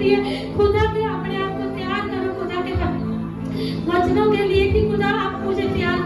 लिए खुदा के अपने आप को तैयार करो खुदा के वचनों के लिए कि खुदा आप मुझे तैयार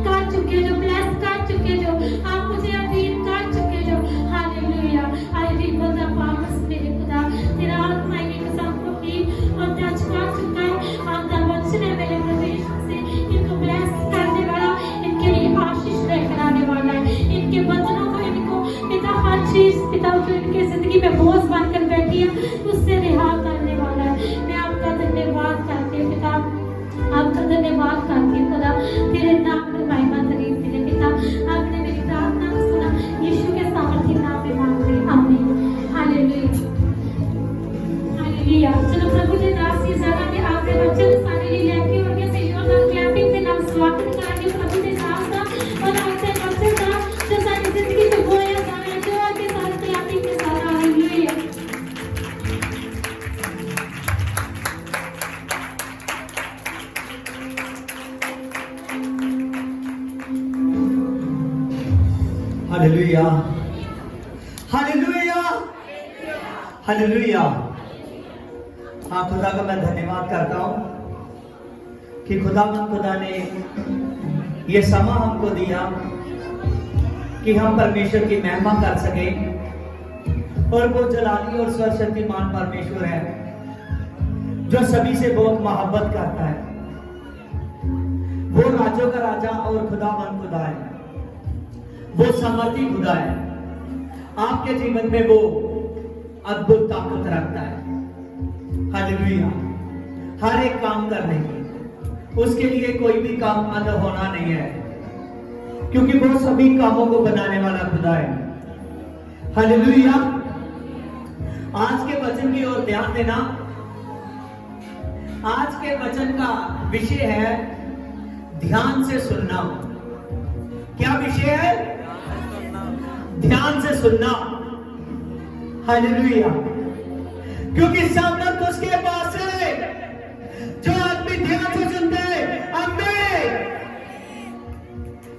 कर चुके जो ब्लेस कर चुके जो आप मुझे अधीन कर चुके जो hallelujah. I remember the promise मेरे खुदा तेरा आत्मा इनके साथ को भी और टच कर चुका है। आपका वचन है मेरे प्रवेश से इनको ब्लेस करने वाला, इनके लिए आशीष लेकर आने वाला है। इनके वचनों को इनको पिता हर चीज पिता जो इनके जिंदगी में बोझ बनकर बैठी है उससे रिहा करने वाला है। मैं आपका धन्यवाद करती हूँ पिता, आपका धन्यवाद करती हूँ खुदा, तेरे नाम में महिमा तारीफ तेरे पिता। आपने मेरी प्रार्थना को सुना, यीशु के सामर्थी नाम में मांग रही आमीन हालेलुया हालेलुया। चलो प्रभु के दास इस जगह पे आपने वचन सारे लिए लेके और ये सहयोग और क्लैपिंग से नाम स्वागत करेंगे प्रभु के दास का और आपसे वचन का जो सारी जिंदगी में बोया जा रहा है जो आपके साथ क्लैपिंग के साथ हालेलुया। Hallelujah hallelujah hallelujah. हाँ, खुदा का मैं धन्यवाद करता हूँ कि खुदा ने ये समा हमको दिया कि हम परमेश्वर की महिमा कर सके। और वो जलाली और सर्वशक्तिमान परमेश्वर है जो सभी से बहुत मोहब्बत करता है। वो राजों का राजा और खुदा है, वो समर्थी खुदा है। आपके जीवन में वो अद्भुत ताकत रखता है हालेलुया। हर एक काम करने की उसके लिए कोई भी काम अनहोना नहीं है, क्योंकि वो सभी कामों को बनाने वाला खुदा है हालेलुया। आज के वचन की ओर ध्यान देना। आज के वचन का विषय है ध्यान से सुनना। क्या विषय है? ध्यान से सुनना हालेलुया। क्योंकि सामर्थ उसके पास है जो आदमी ध्यान से सुनते हैं। आमीन।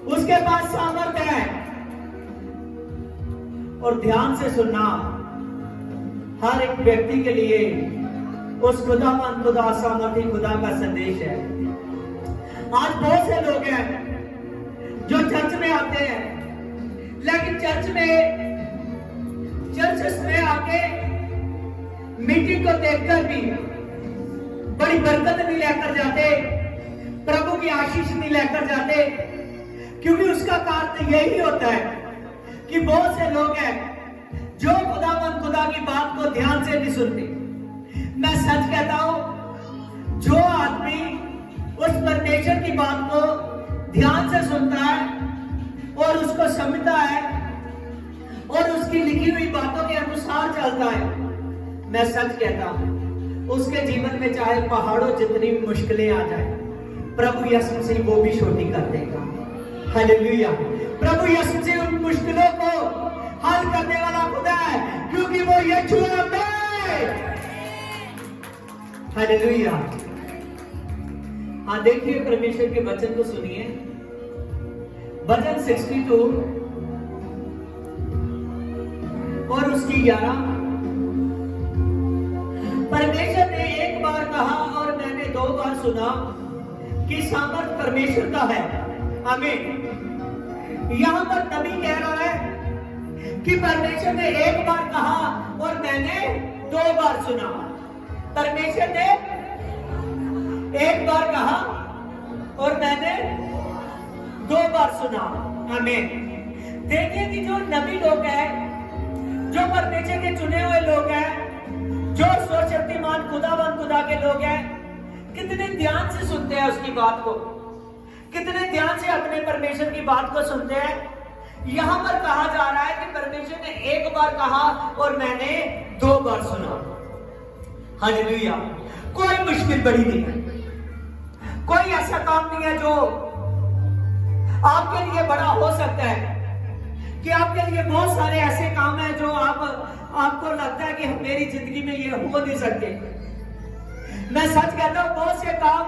उसके पास सामर्थ है। और ध्यान से सुनना हर एक व्यक्ति के लिए उस खुदा सामर्थी खुदा का संदेश है। आज बहुत से लोग हैं जो चर्च में आते हैं, लेकिन चर्च में आके मीटिंग को देखकर भी बड़ी बरकत नहीं लेकर जाते, प्रभु की आशीष नहीं लेकर जाते। क्योंकि उसका कारण यही होता है कि बहुत से लोग हैं जो खुदा की बात को ध्यान से नहीं सुनते। मैं सच कहता हूं, जो आदमी उस परमेश्वर की बात को ध्यान से सुनता है और उसको समझता है और उसकी लिखी हुई बातों के अनुसार चलता है, मैं सच कहता हूं उसके जीवन में चाहे पहाड़ों जितनी मुश्किलें आ जाए, प्रभु यीशु मसीह वो भी छोटी कर देगा हालेलुया। प्रभु यीशु मसीह उन मुश्किलों को हल करने वाला खुदा है, क्योंकि वो यीशु है हालेलुया। हाँ, देखिए परमेश्वर के वचन को सुनिए। वचन 62 और उसकी 11। परमेश्वर ने एक बार कहा और मैंने 2 बार सुना कि सामर्थ परमेश्वर का है। आमीन। यहां पर नबी कह रहा है कि परमेश्वर ने एक बार कहा और मैंने 2 बार सुना। परमेश्वर ने एक बार कहा और मैंने 2 बार सुना। आमीन। देखिए कि जो नबी लोग हैं, जो परमेश्वर के चुने हुए लोग हैं, जो सर्वशक्तिमान खुदा के लोग हैं, कितने ध्यान से सुनते हैं उसकी बात को, कितने ध्यान से अपने परमेश्वर की बात को सुनते हैं। यहां पर कहा जा रहा है कि परमेश्वर ने एक बार कहा और मैंने 2 बार सुना। हालेलुया। कोई मुश्किल बड़ी नहीं है, कोई ऐसा काम नहीं है जो आपके लिए बड़ा हो सकता है, कि आपके लिए बहुत सारे ऐसे काम हैं जो आपको लगता है कि मेरी जिंदगी में ये हो नहीं सकते। मैं सच कहता हूं, बहुत से काम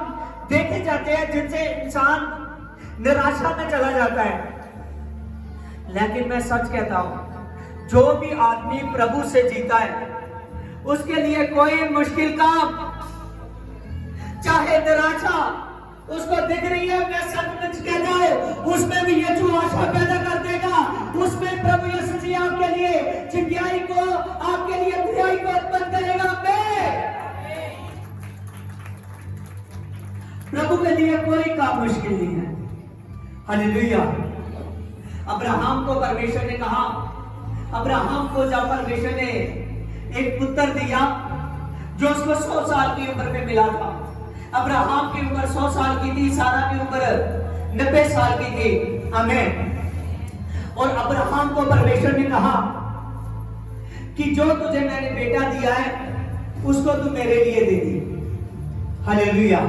देखे जाते हैं जिनसे इंसान निराशा में चला जाता है, लेकिन मैं सच कहता हूं, जो भी आदमी प्रभु से जीता है उसके लिए कोई मुश्किल काम, चाहे निराशा उसको दिख रही है, मैं सचमुच कहता हूं उसमें भी यीशु आशा पैदा कर देगा। उसमें प्रभु यीशु जी आपके लिए चिंगाई को, आपके लिए बुराई को उत्पन्न करेगा। प्रभु के लिए कोई काम मुश्किल नहीं है। हालेलुया। अब्राहम को परमेश्वर ने कहा, अब्राहम को जब परमेश्वर ने एक पुत्र दिया जो उसको 100 साल की उम्र में मिला था। अब्राहम की उम्र 100 साल की थी, सारा की उम्र 90 साल की थी। आमीन। और अब्राहम को परमेश्वर ने कहा कि जो तुझे मैंने बेटा दिया है उसको तू मेरे लिए दे दी। हालेलुया।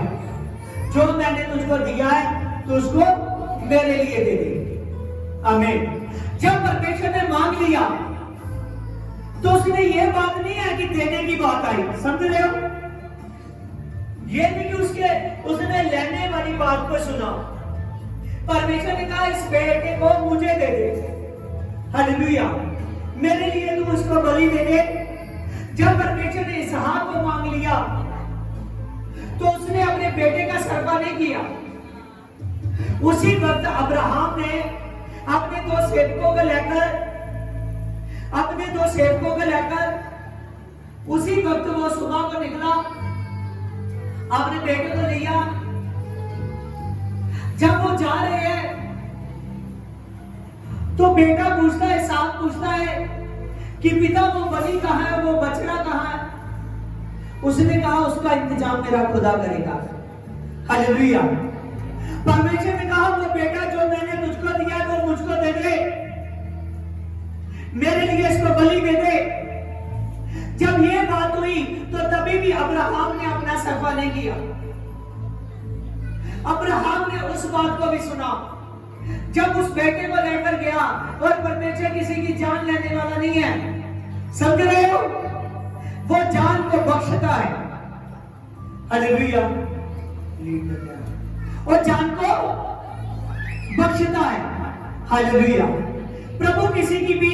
जो मैंने तुझको दिया है तो उसको मेरे लिए दे दे। आमीन। जब परमेश्वर ने मांग लिया तो उसने ये बात नहीं है कि देने की बात आई, समझ रहे हो? ये नहीं कि उसने लेने वाली बात को सुना। परमेश्वर ने कहा इस बेटे को मुझे दे दे। हालेलुया। मेरे लिए तू उसको बलि दे दे। जब परमेश्वर ने इसहाक को मांग लिया तो उसने अपने बेटे का सरपा नहीं किया। उसी वक्त अब्राहम ने अपने दो सेवकों को लेकर उसी वक्त वो सुबह को निकला, अपने बेटे को लिया। जब वो जा रहे हैं तो बेटा पूछता है, साथ पूछता है कि पिता वो बलि कहाँ है, वो बछड़ा कहाँ है? उसने कहा उसका इंतजाम मेरा खुदा करेगा। हालेलुया। परमेश्वर ने कहा वो बेटा जो मैंने तुझको दिया वो मुझको दे दे, मेरे लिए इसको बलि दे दे। जब ये बात हुई तो तभी भी अब्राहम ने अपना सरफा नहीं किया। अब्राहम ने उस बात को भी सुना। जब उस बेटे को लेकर गया, और परमेश्वर किसी की जान लेने वाला नहीं है, समझ रहे हो? वो जान को बख्शता है। हालेलुया। और जान को बख्शता है। हालेलुया। प्रभु किसी की भी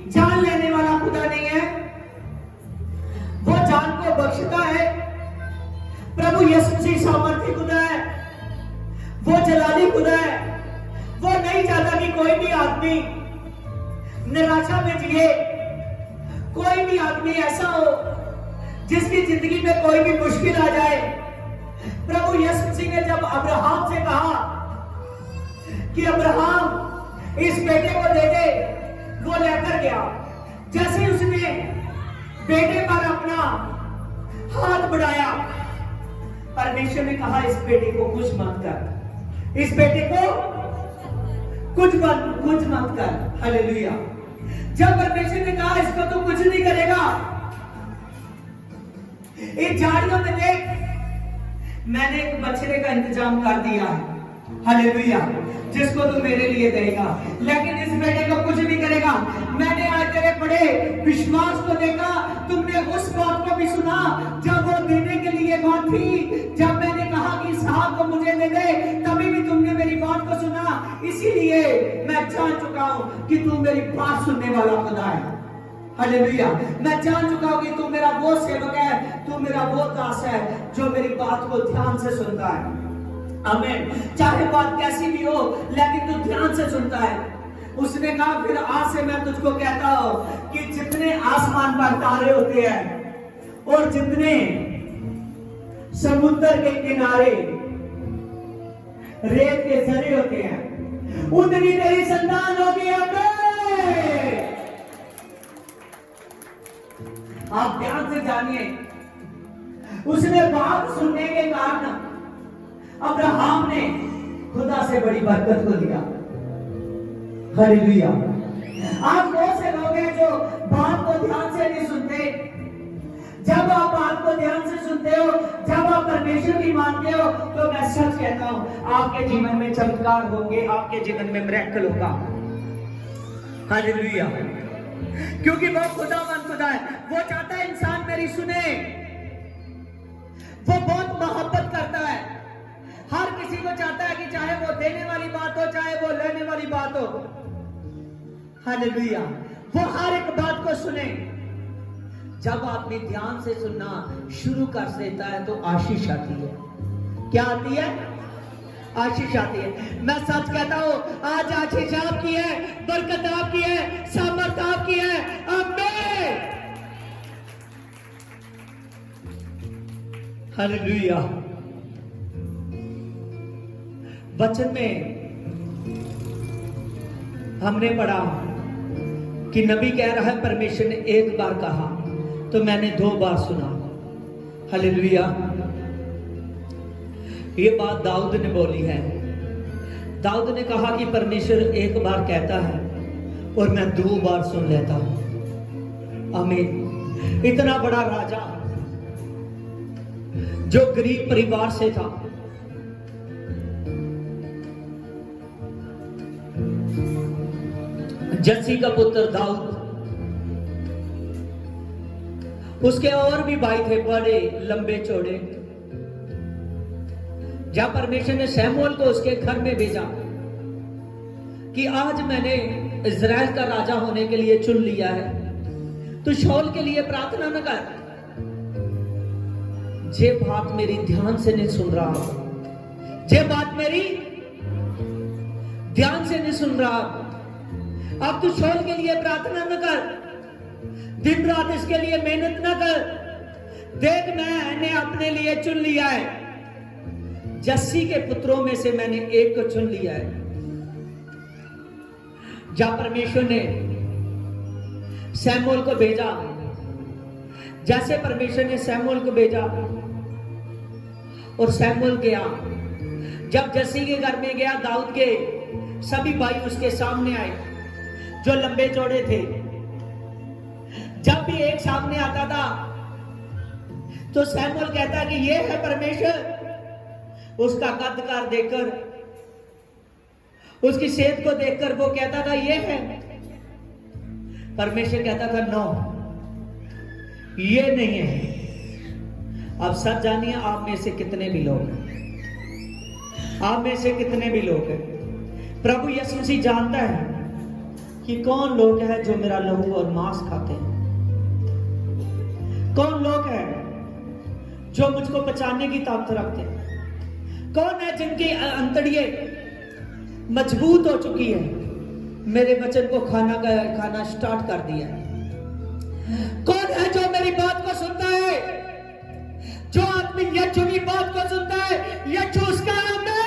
जान लेने वाला खुदा नहीं है, वो जान को बख्शता है। प्रभु यीशु मसीह सामर्थी खुदा है, वो जलाली खुदा है। वो नहीं चाहता कि कोई भी आदमी निराशा में जिए, कोई भी आदमी ऐसा हो जिसकी जिंदगी में कोई भी मुश्किल आ जाए। प्रभु यीशु मसीह ने जब अब्राहम से कहा कि अब्राहम इस बेटे को दे दे, वो लेकर गया। जैसे उसने बेटे पर अपना हाथ बढ़ाया, परमेश्वर ने कहा इस बेटे को कुछ मत कर, इस बेटे को कुछ मत कर। हालेलुया। जब परमेश्वर ने कहा इसको तो कुछ नहीं करेगा, इन झाड़ियों में देख मैंने एक बछड़े का इंतजाम कर दिया है। हालेलुया। जिसको तू मेरे लिए देगा, लेकिन इस बेटे को कुछ नहीं करेगा। मैंने आज तेरे बड़े विश्वास को देखा। तुमने उस बात को भी सुना जब वो देने के लिए बात थी। जब मैंने कहा कि साहब को मुझे दे दे, तभी भी तुमने मेरी बात को सुना। इसीलिए मैं जान चुका हूं कि तू मेरी बात सुनने वाला खुदा है। हालेलुया। मैं जान चुका हूं कि तू मेरा वो सेवक है, तू मेरा वो दास है जो मेरी बात को ध्यान से सुनता है। आमीन। चाहे बात कैसी भी हो, लेकिन तू ध्यान से सुनता है। उसने कहा फिर आज से मैं तुझको कहता हूं कि जितने आसमान पर तारे होते हैं और जितने समुद्र के किनारे रेत के जरे होते हैं, उतनी तेरी संतान होगी। आप ध्यान से जानिए, उसने बात सुनने के कारण अब्राहम ने खुदा से बड़ी बरकत को लिया। हालेलुया। आप बहुत से लोग हैं जो बात को ध्यान से नहीं सुनते। जब आप बात को ध्यान से सुनते हो, जब आप परमेश्वर की मानते हो, तो मैं सच कहता हूं आपके जीवन में चमत्कार होंगे, आपके जीवन में मिरेकल होगा। हालेलुया। क्योंकि वो खुदावंद खुदा है। वो चाहता है इंसान मेरी सुने। वो बहुत मोहब्बत करता है, हर किसी को चाहता है कि चाहे वो देने वाली बात हो, चाहे वो लेने वाली बात हो। हालेलुया। वो हर एक बात को सुने। जब आदमी ध्यान से सुनना शुरू कर देता है तो आशीष आती है। क्या आती है? आशीष आती है। मैं सच कहता हूं, आज आशीष आपकी है, बरकत आपकी है, सामर्थ आपकी है। आमीन, हालेलुया। वचन में हमने पढ़ा कि नबी कह रहा है परमेश्वर ने एक बार कहा तो मैंने 2 बार सुना। हालेलुया। ये बात दाऊद ने बोली है। दाऊद ने कहा कि परमेश्वर एक बार कहता है और मैं 2 बार सुन लेता हूं। आमीन। इतना बड़ा राजा जो गरीब परिवार से था, जस्सी का पुत्र दाऊद, उसके और भी भाई थे बड़े लंबे चौड़े। जब परमेश्वर ने शमूएल को उसके घर में भेजा कि आज मैंने इज़राइल का राजा होने के लिए चुन लिया है, तो शाऊल के लिए प्रार्थना न कर। जे बात मेरी ध्यान से नहीं सुन रहा, जे बात मेरी ध्यान से नहीं सुन रहा, अब तू शाऊल के लिए प्रार्थना न कर, दिन रात इसके लिए मेहनत न कर। देख, मैंने अपने लिए चुन लिया है, जस्सी के पुत्रों में से मैंने एक को चुन लिया है। जब परमेश्वर ने शमूएल को भेजा, जैसे परमेश्वर ने शमूएल को भेजा और शमूएल गया, जब जस्सी के घर में गया, दाऊद के सभी भाई उसके सामने आए जो लंबे चौड़े थे। जब भी एक सामने आता था तो शमूएल कहता कि ये है परमेश्वर। उसका कद-कार देखकर, उसकी सेहत को देखकर वो कहता था ये है। परमेश्वर कहता था नो, ये नहीं है। अब सच जानिए, आप में से कितने भी लोग हैं, आप में से कितने भी लोग हैं, प्रभु यीशु मसीह जानता है कि कौन लोग हैं जो मेरा लहू और मांस खाते हैं, कौन लोग हैं जो मुझको बचाने की ताकत रखते हैं, कौन है जिनकी अंतड़ियां मजबूत हो चुकी है, मेरे वचन को खाना स्टार्ट कर दिया। कौन है जो मेरी बात को सुनता है, जो आदमी यीशु की बात को सुनता है, यीशु उसका नाम है।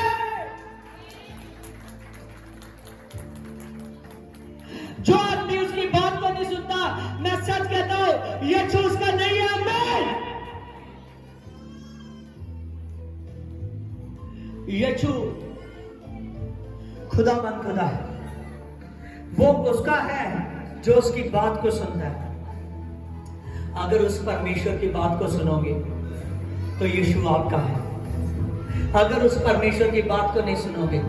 जो आदमी उसकी बात को नहीं सुनता, मैं सच कहता हूं, यीशु उसका नहीं है। आमीन। यीशु खुदावंद खुदा है, वो उसका है जो उसकी बात को सुनता है। अगर उस परमेश्वर की बात को सुनोगे तो यीशु आपका है। अगर उस परमेश्वर की बात को नहीं सुनोगे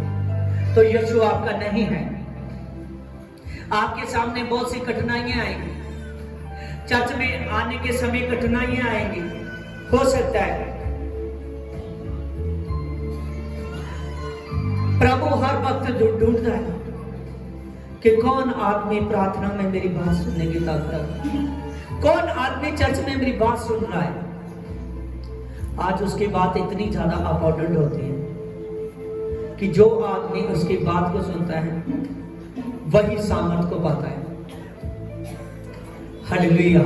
तो यीशु आपका नहीं है। आपके सामने बहुत सी कठिनाइयां आएंगी, चर्च में आने के समय कठिनाइयां आएंगी। हो सकता है प्रभु हर वक्त ढूंढता है कि कौन आदमी प्रार्थना में मेरी बात सुनने की ताकत रखता है, कौन आदमी चर्च में मेरी बात सुन रहा है। आज उसकी बात इतनी ज्यादा अबॉर्डेंट होती है कि जो आदमी उसकी बात को सुनता है वही सामर्थ को पाता है। हालेलुया।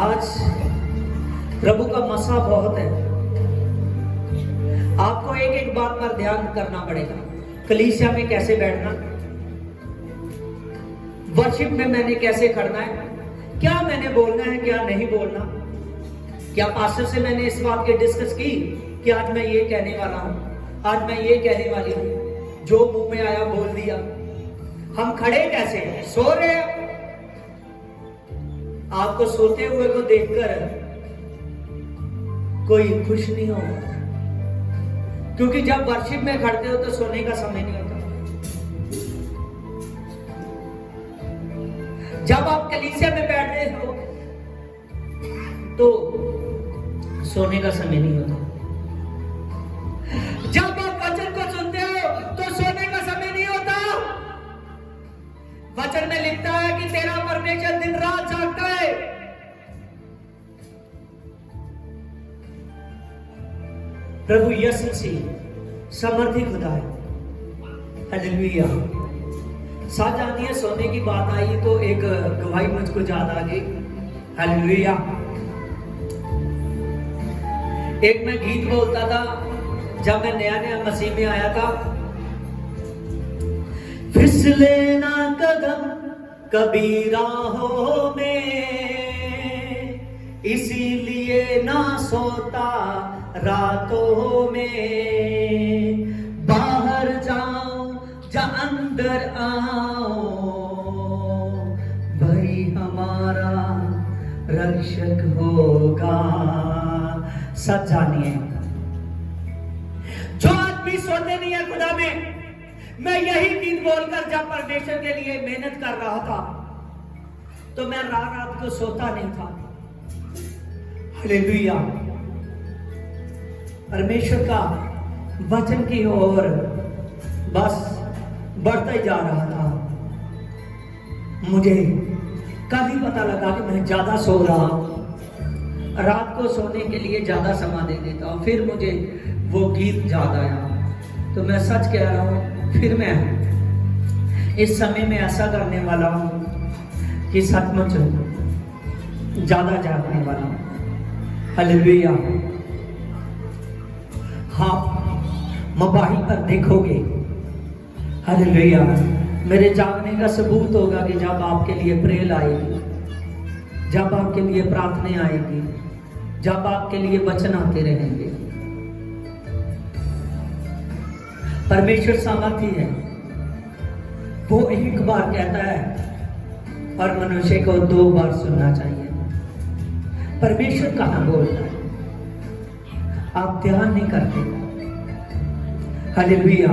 आज प्रभु का मसा बहुत है। आपको एक एक बात पर ध्यान करना पड़ेगा। कलीसिया में कैसे बैठना, वर्शिप में मैंने कैसे करना है, क्या मैंने बोलना है, क्या नहीं बोलना। क्या पास्टर से मैंने इस बात की डिस्कस की कि आज मैं ये कहने वाला हूं, आज मैं ये कहने वाली हूं, जो मुंह में आया बोल दिया। हम खड़े कैसे हैं, सो रहे हैं। आपको सोते हुए को देखकर कोई खुश नहीं होगा, क्योंकि जब वर्शिप में खड़ते हो तो सोने का समय नहीं होता। जब आप कलीसिया में बैठ रहे हो तो सोने का समय नहीं होता। जब आप वचन को सुनते हो तो सोने का समय नहीं होता। वचन में लिखता है कि तेरा परमेश्वर दिन रात जागता है। प्रभु यीशु मसीह समर्थी खुदा है। हालेलुया। साजानिया सोने की बात आई तो एक गवाही मुझको याद आ गई। हालेलुया। एक मैं गीत बोलता था जब मैं नया नया मसीह में आया था। फिसले ना कदम कभी राहों में, इसीलिए ना सोता रातों में। बाहर जाओ या अंदर आओ, भाई हमारा रक्षक होगा। सब जानिए, जो आदमी सोते नहीं है खुदा में। मैं यही गीत बोलकर जब परमेश्वर के लिए मेहनत कर रहा था तो मैं रात रात को सोता नहीं था। हालेलुया। परमेश्वर का वचन की ओर बस बढ़ता ही जा रहा था। मुझे कल ही पता लगा कि मैं ज्यादा सो रहा हूं, रात को सोने के लिए ज्यादा समय दे देता हूं। फिर मुझे वो गीत याद आया। तो मैं सच कह रहा हूं, फिर मैं इस समय में ऐसा करने वाला हूं कि सचमुच ज्यादा जागने वाला हूं। हालेलुया। हाँ, मोबाइल पर देखोगे, हालेलुया, मेरे जागने का सबूत होगा कि जब आपके लिए प्रेल आएगी, जब आपके लिए प्रार्थना आएगी, जब आपके लिए वचन आते रहेंगे। परमेश्वर सामर्थी है। वो एक बार कहता है और मनुष्य को 2 बार सुनना चाहिए। परमेश्वर कहां बोलता है, आप ध्यान नहीं करते। हालेलुया।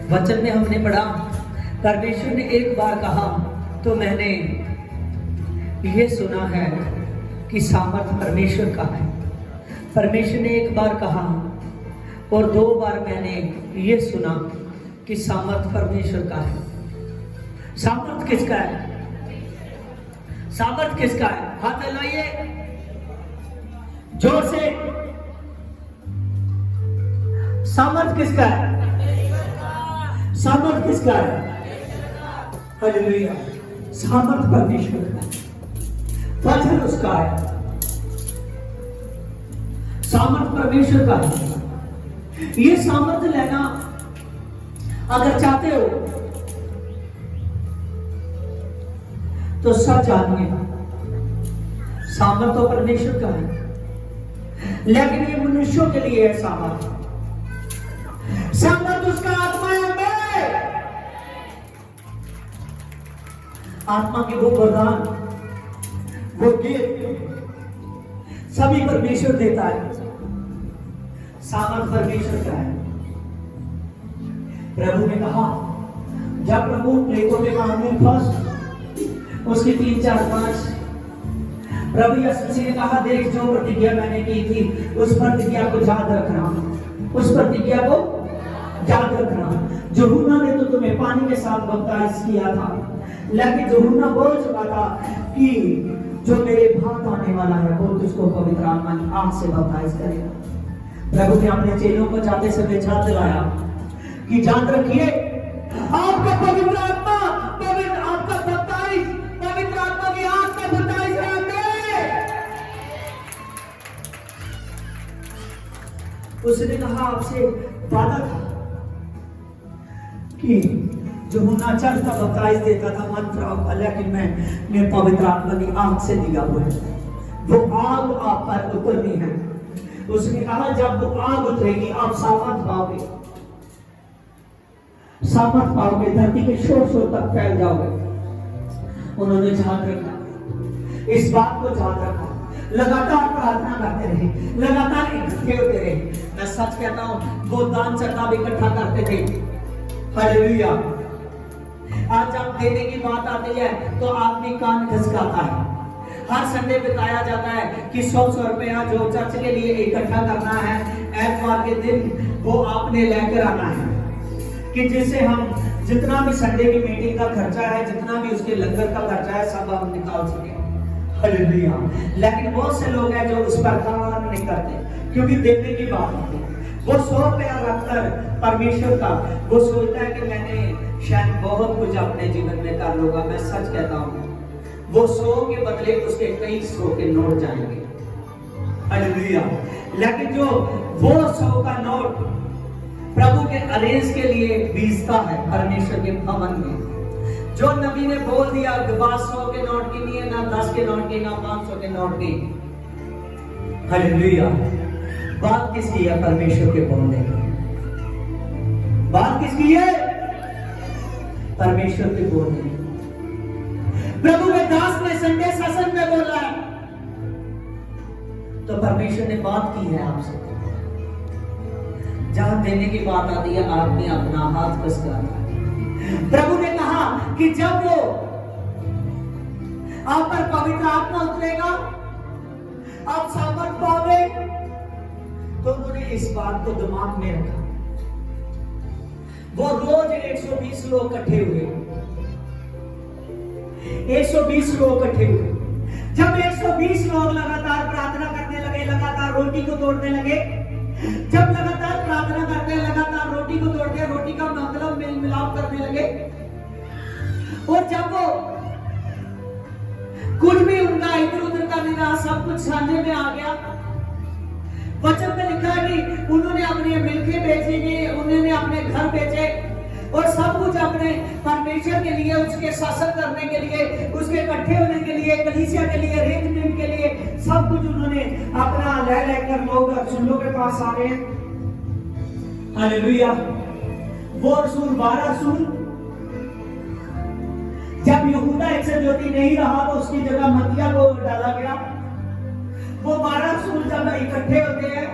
वचन में हमने पढ़ा, परमेश्वर ने एक बार कहा तो मैंने ये सुना है कि सामर्थ परमेश्वर का है। परमेश्वर ने एक बार कहा और 2 बार मैंने ये सुना कि सामर्थ परमेश्वर का है। सामर्थ किसका है? सामर्थ किसका है? हाथ हिलाइए जोर से। सामर्थ किसका है? सामर्थ किसका है? हालेलुया। सामर्थ परमेश्वर का है, वचन उसका है। सामर्थ परमेश्वर का है। ये सामर्थ लेना अगर चाहते हो तो सच जानिए, सामर्थ तो परमेश्वर का है, लेकिन ये मनुष्यों के लिए है। सामर्थ उसका आत्मा है। आत्मा के वो वरदान, वो गिफ्ट सभी परमेश्वर देता है। सामर्थ परमेश्वर का है। प्रभु ने कहा, जब प्रभु प्लेटों में मांगे फर्स्ट उसकी 3, 4, 5, प्रभु यीशु मसीह ने कहा, देख जो प्रतिज्ञा मैंने की थी उस प्रतिज्ञा को याद रखना, उस प्रतिज्ञा को याद रखना। यूहन्ना ने तो तुम्हें पानी के साथ बपतिस्मा किया था, लेकिन यूहन्ना बोल चुका था कि जो मेरे बाद आने वाला है वो तुझको पवित्र आत्मा की आग से बपतिस्मा करेगा। प्रभु ने अपने चेलों को जाते समय याद दिलाया कि जान रखिए, आपका पवित्र आत्मा, आपका बपतिस्मा पवित्र आत्मा की आग का बपतिस्मा है। उसने कहा, आपसे वादा था कि यूहन्ना चढ़ता बपतिस्मा देता था मंत्र, लेकिन मैं पवित्र आत्मा की आग से दिया हुआ है, वो आग आप पर उतरनी है। उसने कहा, जब वो आग उतरेगी आप सामर्थ पाओगे, सामर्थ पाओगे, धरती के शोर शोर तक फैल जाओगे। उन्होंने याद रखा, इस बात को याद रखा, लगातार प्रार्थना करते रहे, लगातार इकट्ठे होते रहे। मैं सच कहता हूं, वो दान चंदा भी इकट्ठा करते थे। हालेलुया। आज जब देने की बात आती है तो आदमी कान खसकाता है। हर संडे बताया जाता है कि 100 रुपया जो चर्च के लिए इकट्ठा करना है, एतवार के दिन वो आपने लेकर आना है, कि जिसे हम जितना भी संडे की मीटिंग का खर्चा है, जितना भी उसके लंगर का खर्चा है, सब हम निकाल सके। हालेलुया। लेकिन बहुत से लोग हैं जो उस पर काम नहीं करते, क्योंकि देने की बात होती है। वो 100 रुपया रखकर परमेश्वर का वो सोचता है कि मैंने शायद बहुत कुछ अपने जीवन में कर लूंगा। मैं सच कहता हूँ, वो 100 के बदले उसके कई 100 के नोट जाएंगे। हालेलुया। लेकिन जो वो 100 का नोट प्रभु के अरेंज के लिए बीजता है परमेश्वर के भवन में, जो नबी ने बोल दिया कि बात 100 के नोट की नहीं है, ना 10 के नोट की, ना 500 के नोट की। हालेलुया। बात किसकी है? परमेश्वर के बोलने की। बात किसकी है? परमेश्वर के बोलने की। प्रभु के दास ने संडे सेशन में बोला है, तो परमेश्वर ने बात की है आपसे। जहां देने की बात आती है, आदमी अपना हाथ कस करता है। प्रभु ने कहा कि जब वो आप पर पवित्र आत्मा उतरेगा, आप सामर्थ पाओगे, तो उन्होंने इस बात को दिमाग में रखा। वो रोज 120 लोग इकट्ठे हुए, 120 लोग इकट्ठे हुए। जब 120 लोग लगातार प्रार्थना करने लगे, लगातार रोटी को तोड़ने लगे, जब लगातार प्रार्थना करते, लगातार रोटी को तोड़ते, रोटी का मतलब मेल मिलाप करने लगे, और जब वो कुछ भी उनका इधर उधर का नहीं रहा, सब कुछ साझे में आ गया। वचन में लिखा है कि उन्होंने अपने मिल्खें बेची, उन्होंने अपने घर बेचे, और सब कुछ अपने परमेश्वर के लिए, उसके शासन करने के लिए, उसके इकट्ठे होने के लिए, कलीसिया के लिए, अरेंजमेंट के लिए, सब कुछ उन्होंने अपना ले लेकर लोग रसूलों के पास आ रहे हैं। हालेलुया। वो रसूल 12 रसूल, जब यहूदा इकसठ नहीं रहा तो उसकी जगह मत्तिया को डाला गया। वो 12 रसूल जब इकट्ठे होते हैं,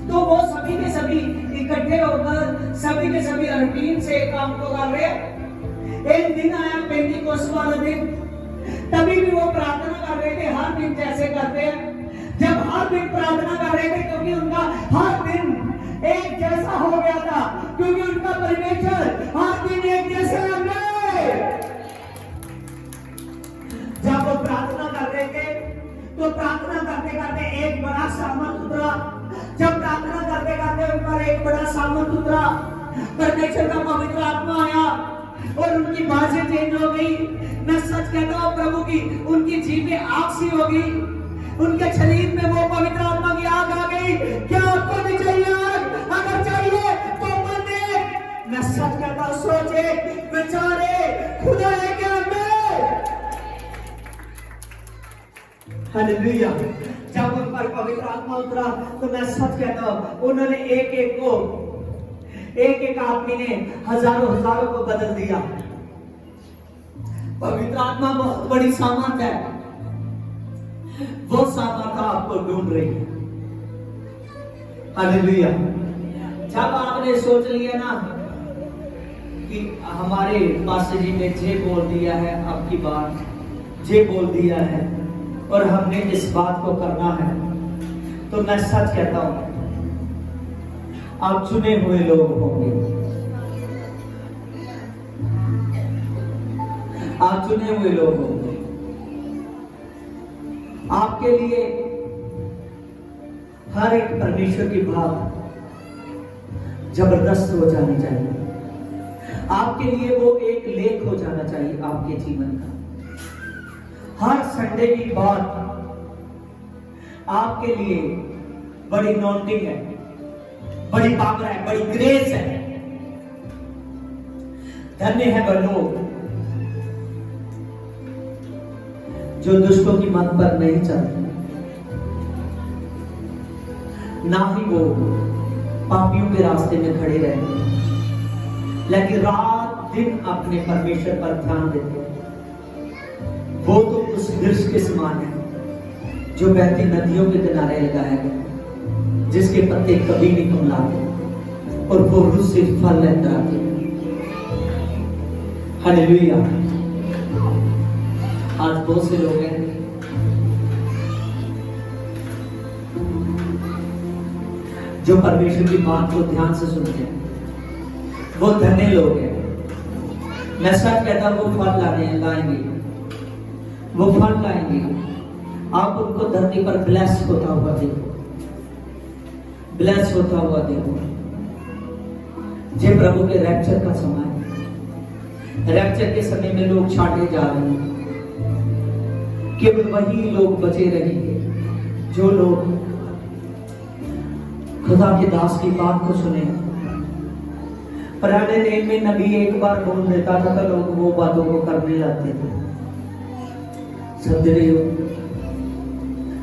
तो वो सभी के सभी इकट्ठे होकर सभी के सभी रूटीन से काम को कर रहे हैं। एक दिन आया पेंटिकोस्ट वाला दिन, तभी भी वो प्रार्थना कर रहे थे, हर दिन जैसे करते हैं। जब हर दिन प्रार्थना कर रहे थे, क्योंकि उनका हर दिन एक जैसा हो गया था, क्योंकि उनका परमेश्वर हर दिन एक जैसे लग गए। जब वो प्रार्थना कर रहे थे, तो प्रार्थना करते करते एक बड़ा सामर्थ उतरा। जब प्रार्थना करते करते उन पर एक बड़ा सामर्थ उतरा, परमेश्वर का पवित्र आत्मा आया और उनकी बातें चेंज हो गई। मैं सच कहता हूँ, प्रभु की उनकी जीभें आग सी हो गई, उनके शरीर में वो पवित्र आत्मा की आग आ गई। क्या आपको भी चाहिए आग? अगर चाहिए तो बने। मैं सच कहता हूँ, सोचे विचारे, खुदा है क्या मैं? हालेलुया। जब उन पर पवित्र आत्मा उतरा, तो मैं सच कहता हूँ, उन्होंने एक आदमी ने हजारों को बदल दिया। पवित्र आत्मा बहुत बड़ी सामर्थ है, वो सामर्थ आपको ढूंढ रही है। हालेलुया। जब आपने सोच लिया ना कि हमारे पास जी ने जे बोल दिया है, अब की बात जे बोल दिया है और हमने इस बात को करना है, तो मैं सच कहता हूं, आप चुने हुए लोग होंगे। आप चुने हुए लोग होंगे। आपके लिए हर एक परमेश्वर की बात जबरदस्त हो जानी चाहिए। आपके लिए वो एक लेख हो जाना चाहिए आपके जीवन का। हर संडे की बात आपके लिए बड़ी नॉटिंग है, बड़ी पावर है, बड़ी ग्रेस है। धन्य है वह लोग जो दुष्टों की मन पर नहीं चलते, ना ही वो पापियों के रास्ते में खड़े रहते, लेकिन रात दिन अपने परमेश्वर पर ध्यान देते। वो तो उस वृक्ष के समान है जो बहती नदियों के किनारे लगाया गया, जिसके पत्ते कभी नहीं कुमलाते और वो रोज से फल लेकर आते। हालेलुया। आज बहुत से लोग हैं जो परमेश्वर की बात को ध्यान से सुनते हैं, वो धन्य लोग हैं। मैं सच कहता हूं, वो फल लाएंगे, वो फल लाएंगे। आप उनको धरती पर ब्लेस होता हुआ देखो, ब्लेस होता हुआ देखो। ये प्रभु के रैप्चर का समय है। रैप्चर के समय में लोग छांटे जा रहे हैं। केवल वही लोग बचे रहेंगे जो लोग खुदा के दास की बात को सुने। पुराने नेम में नबी एक बार बोल देता था तो लोग वो बातों को करने लगते थे। समझ रहे हो?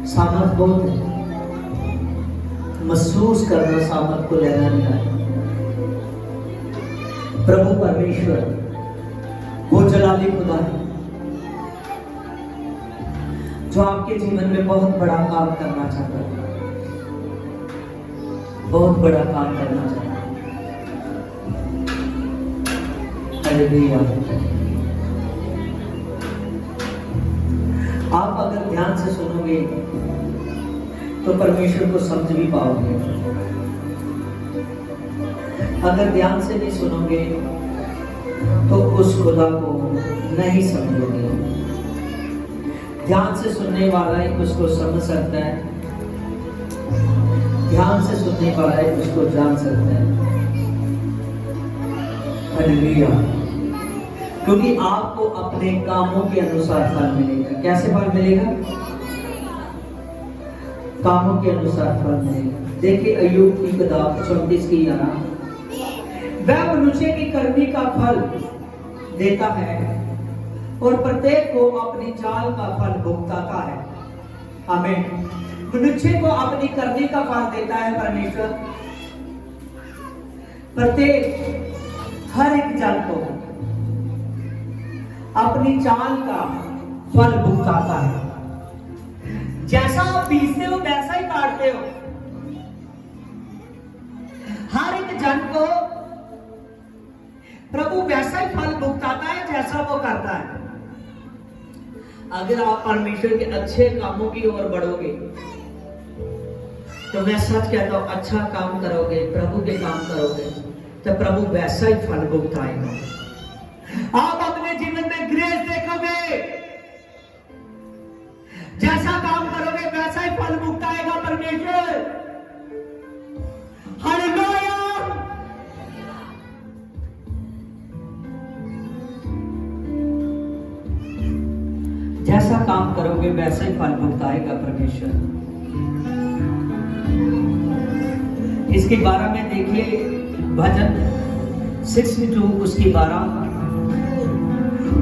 सामर्थ बहुत है, महसूस करना, सामर्थ को लेना नहीं है। प्रभु परमेश्वर वो जलाली खुदा है जो आपके जीवन में बहुत बड़ा काम करना चाहता है, बहुत बड़ा काम करना चाहता है। हालेलुया। आप अगर ध्यान से सुनोगे तो परमेश्वर को समझ भी पाओगे। अगर ध्यान से नहीं सुनोगे तो उस खुदा को नहीं समझोगे। ध्यान से सुनने वाला ही उसको समझ सकता है, ध्यान से सुनने वाला ही उसको जान सकता है। हालेलुया। क्योंकि आपको अपने कामों के अनुसार फल मिलेगा। कैसे फल मिलेगा? कामों के अनुसार फल मिलेगा। देखिए अय्यूब की किताब 34 की 11, वह मनुष्य की करनी का फल देता है और प्रत्येक को अपनी चाल का फल भुगताता है। आमीन। मनुष्य को अपनी करनी का फल देता है परमेश्वर, प्रत्येक हर एक जन को अपनी चाल का फल भुगताता है। जैसा आप बीजते हो वैसा ही काटते हो। हर एक जन को प्रभु वैसा ही फल भुगताता है जैसा वो करता है। अगर आप परमेश्वर के अच्छे कामों की ओर बढ़ोगे तो मैं सच कहता हूं, अच्छा काम करोगे, प्रभु के काम करोगे तो प्रभु वैसा ही फल भुगताएगा। आप अपने जीवन में ग्रेस देखोगे, जैसा काम करोगे वैसा ही फल भुगताएगा परमेश्वर। हालेलुया। जैसा काम करोगे वैसा ही फल भुगताएगा परमेश्वर। इसके 12 में देखिए भजन 62 उसकी 12,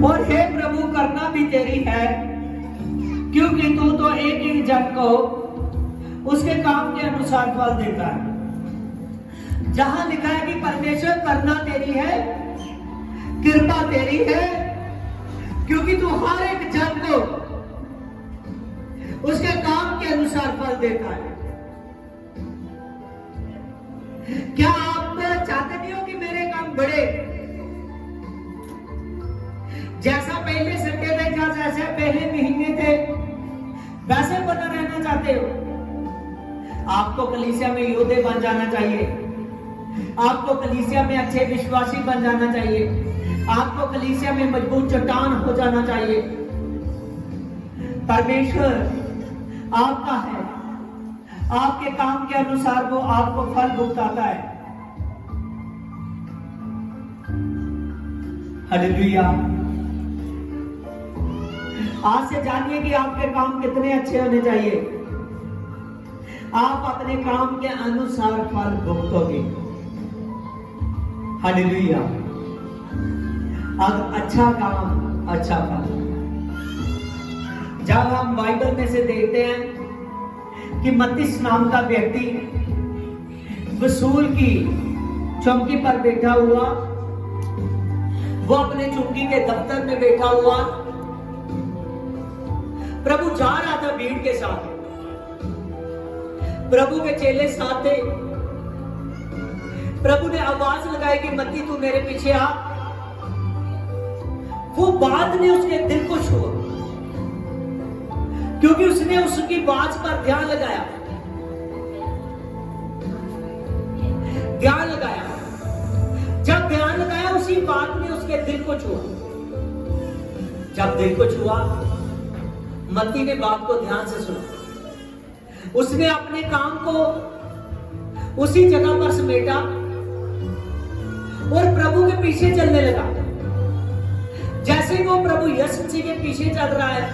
और हे प्रभु करना भी तेरी है, क्योंकि तू तो एक एक जन को उसके काम के अनुसार फल देता है। जहां लिखा है कि परमेश्वर करना तेरी है, कृपा तेरी है, क्योंकि तू हर एक जन को उसके काम के अनुसार फल देता है। क्या आप चाहते नहीं हो कि मेरे काम बढ़े? जैसा पहले संडे में जैसे पहले महीने थे वैसे बना रहना चाहते हो? आपको कलीसिया में योद्धे बन जाना चाहिए, आपको कलीसिया में अच्छे विश्वासी बन जाना चाहिए, आपको कलीसिया में मजबूत चट्टान हो जाना चाहिए। परमेश्वर आपका है, आपके काम के अनुसार वो आपको फल भुगताता है। हालेलुया। आज से जानिए कि आपके काम कितने अच्छे होने चाहिए। आप अपने काम के अनुसार फल भुगतोगे। हालेलुया। अब अच्छा काम अच्छा फल। जब हम बाइबल में से देखते हैं कि मत्तीस नाम का व्यक्ति वसूल की चौकी पर बैठा हुआ, वो अपने चौकी के दफ्तर में बैठा हुआ, प्रभु जा रहा था भीड़ के साथ, प्रभु के चेले साथ थे। प्रभु ने आवाज लगाई कि मत्ती तू मेरे पीछे आ। वो बात ने उसके दिल को छुआ, क्योंकि उसने उसकी बात पर ध्यान लगाया। जब ध्यान बात ने उसके दिल को छुआ। जब दिल को छुआ, मत्ती ने बात को ध्यान से सुना। उसने अपने काम को उसी जगह पर समेटा और प्रभु के पीछे चलने लगा। जैसे वो प्रभु यीशु मसीह के पीछे चल रहा है,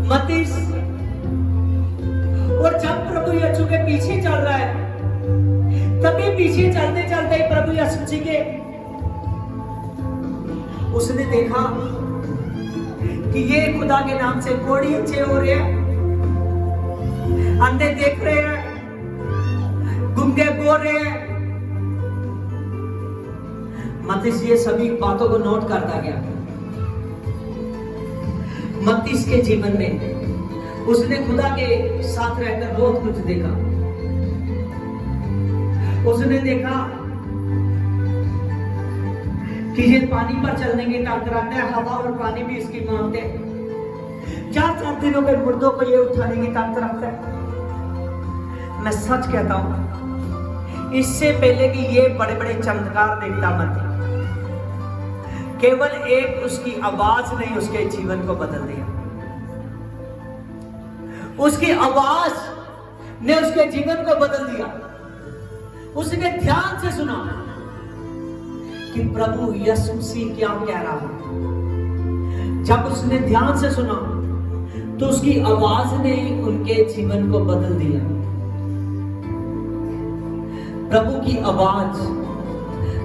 मत्ती, और जब प्रभु यीशु के पीछे चल रहा है, तभी पीछे चलते चलते प्रभु यीशु मसीह के उसने देखा कि ये खुदा के नाम से कोढ़ी अच्छे हो रहे हैं, अंधे देख रहे हैं, गूंगे बोल रहे हैं। मत्तीस ये सभी बातों को नोट करता गया। मत्तीस के जीवन में उसने खुदा के साथ रहकर बहुत कुछ देखा। उसने देखा कि ये पानी पर चलने की ताकत रखता है, हवा और पानी भी इसकी मानते हैं। 4 दिनों के मुर्दों को ये उठाने की ताकत रखता है। मैं सच कहता हूं, इससे पहले कि ये बड़े बड़े चमत्कार देखता मत, केवल एक उसकी आवाज ने उसके जीवन को बदल दिया। उसकी आवाज ने उसके जीवन को बदल दिया। उसने ध्यान से सुना कि प्रभु यीशु मसीह क्या कह रहा है। जब उसने ध्यान से सुना तो उसकी आवाज ने उनके जीवन को बदल दिया। प्रभु की आवाज,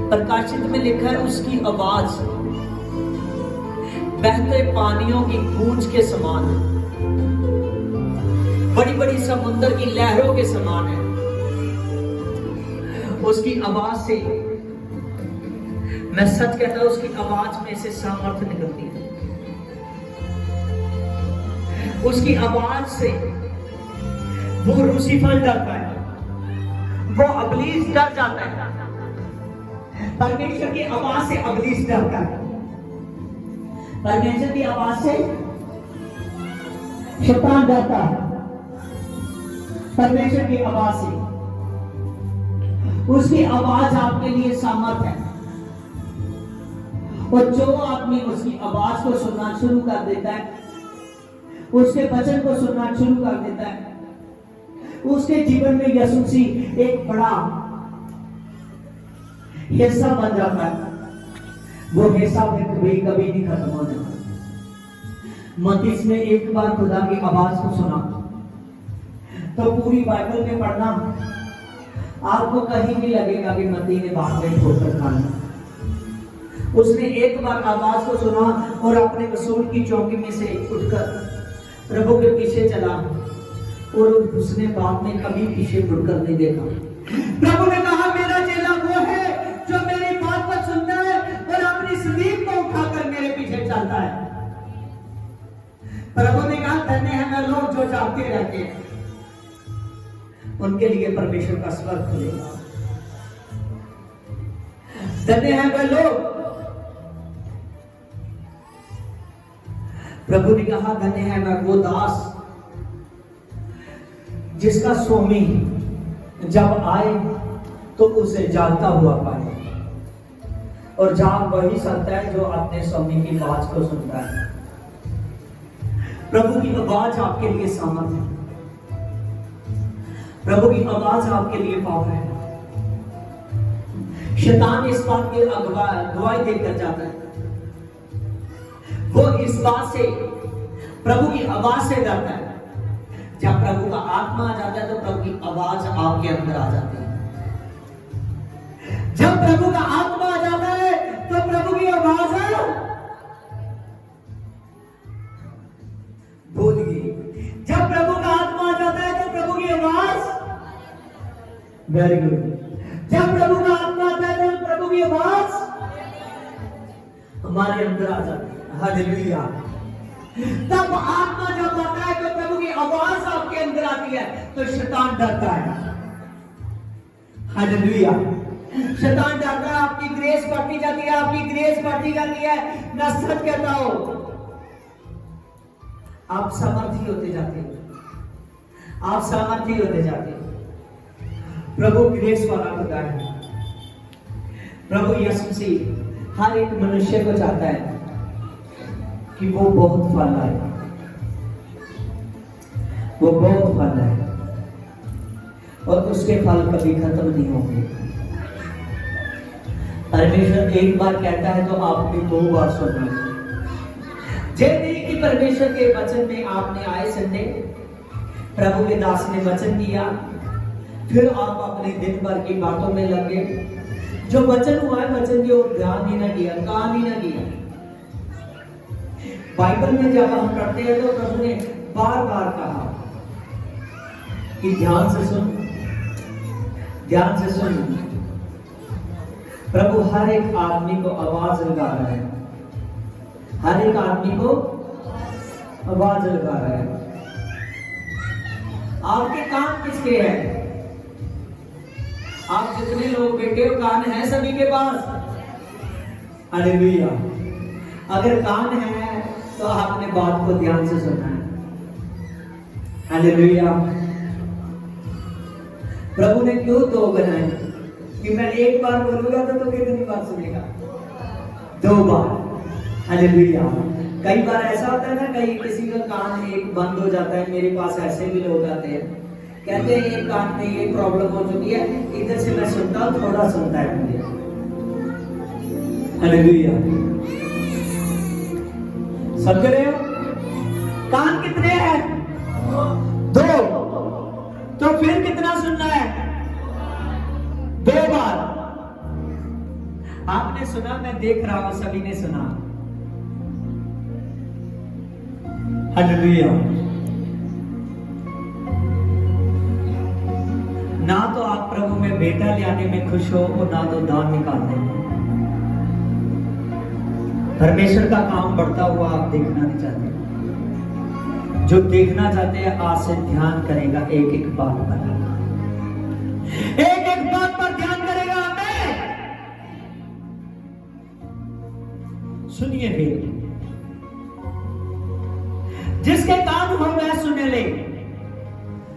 प्रकाशित में लिखा है, उसकी आवाज बहते पानियों की गूंज के समान है, बड़ी बड़ी समुद्र की लहरों के समान है। उसकी आवाज से, मैं सच कहता हूं, उसकी आवाज में से सामर्थ्य निकलती है। उसकी आवाज से वो लूसीफर डरता है, वो इब्लीस डर जाता है। परमेश्वर की आवाज से इब्लीस डरता है, परमेश्वर की आवाज से शैतान डरता है। परमेश्वर की आवाज से, उसकी आवाज आपके लिए सामर्थ है। और जो आदमी उसकी आवाज को सुनना शुरू कर देता है, उसके वचन को सुनना शुरू कर देता है, उसके जीवन में यीशु मसीह एक बड़ा हिस्सा बन जाता है। वो हिस्सा में कभी कभी नहीं खत्म हो जाता। मत्तीस ने एक बार खुदा की आवाज को सुना तो पूरी बाइबल में पढ़ना आपको कहीं भी लगेगा कि मत्ती ने बाद में ठोकर खाना। उसने एक बार आवाज को सुना और अपने वसूल की चौकी में से उठकर प्रभु के पीछे चला और उसने बाद में कभी पीछे मुड़कर नहीं देखा। प्रभु ने कहा, मेरा चेला वो है जो मेरी बात को सुनता है और अपनी सलीब को उठाकर मेरे पीछे चलता है। प्रभु ने कहा, धन्य है वे लोग जो जागते रहते हैं, उनके लिए परमेश्वर का स्वर्ग खुलेगा। धन्य है वे लोग, प्रभु ने कहा, धन्य है वह वो दास जिसका स्वामी जब आए तो उसे जागता हुआ पाए। और जाग वही सकता है जो अपने स्वामी की आवाज को सुनता है। प्रभु की आवाज आपके लिए सामर्थ है, प्रभु की आवाज आपके लिए पावर है। शैतान इस बात की गवाही देकर जाता है, वो इस बात से, प्रभु की आवाज से डरता है। जब प्रभु का आत्मा आ जाता है तो प्रभु की आवाज आपके अंदर आ जाती है। जब प्रभु का आत्मा आ जाता है तो प्रभु की आवाज भूल गई। जब प्रभु का आत्मा आ जाता है तो प्रभु की आवाज, वेरी गुड, जब प्रभु का आत्मा आता है तो प्रभु की आवाज हमारे अंदर आ जाती है। हालेलुया। तब आत्मा जब आता है तो प्रभु की आवाज आपके अंदर आती है तो शैतान डरता है। हालेलुया। शैतान डरता है, आपकी ग्रेस बढ़ती जाती है, आपकी ग्रेस बढ़ती जाती है। मैं सच कहता हूं, आप सामर्थी होते जाते हैं, आप सामर्थी होते जाते हैं। प्रभु ग्रेस वाला खुदा है, प्रभु यीशु मसीह हर एक मनुष्य को चाहता है कि वो बहुत फल लाए, वो बहुत फल लाए, और उसके फल कभी खत्म नहीं होंगे। परमेश्वर एक बार कहता है तो आपने 2 बार सुनना। जैसे कि परमेश्वर के वचन में आपने आए संडे प्रभु के दास ने वचन दिया, फिर आप अपने दिन भर की बातों में लगे, जो वचन हुआ है वचन की ओर ध्यान ही ना दिया, काम ही ना किया। बाइबल में जब हम पढ़ते हैं तो प्रभु ने बार बार कहा कि ध्यान से सुन, ध्यान से सुन। प्रभु हर एक आदमी को आवाज लगा रहा है, हर एक आदमी को आवाज लगा रहा है। आपके कान किसके हैं? आप जितने लोग बैठे हो कान है सभी के पास? हालेलुया। अगर कान है तो आपने बात को ध्यान से सुनना है। हालेलुया। प्रभु ने क्यों 2 बनाए कि मैं एक बार बोलूंगा तो कितनी बार सुनेगा? 2 बार। हालेलुया। कई बार ऐसा होता है ना, कई किसी का कान एक बंद हो जाता है। मेरे पास ऐसे भी लोग आते हैं, कहते हैं एक कान में ये प्रॉब्लम हो चुकी है, इधर से मैं सुनता हूं, थोड़ा सुनता है मुझे। हालेलुया। समझ रहे हो? कान कितने हैं? 2। तो फिर कितना सुनना है? 2 बार। आपने सुना, मैं देख रहा हूं सभी ने सुना। हालेलुया। ना तो आप प्रभु में बेटा ले आने में खुश हो और ना तो दान निकालने में। परमेश्वर का काम बढ़ता हुआ आप देखना नहीं चाहते। जो देखना चाहते हैं आज से ध्यान करेगा एक एक बात पर, एक एक बात पर ध्यान करेगा। हमें सुनिए फिर, जिसके कान हो वह सुने ले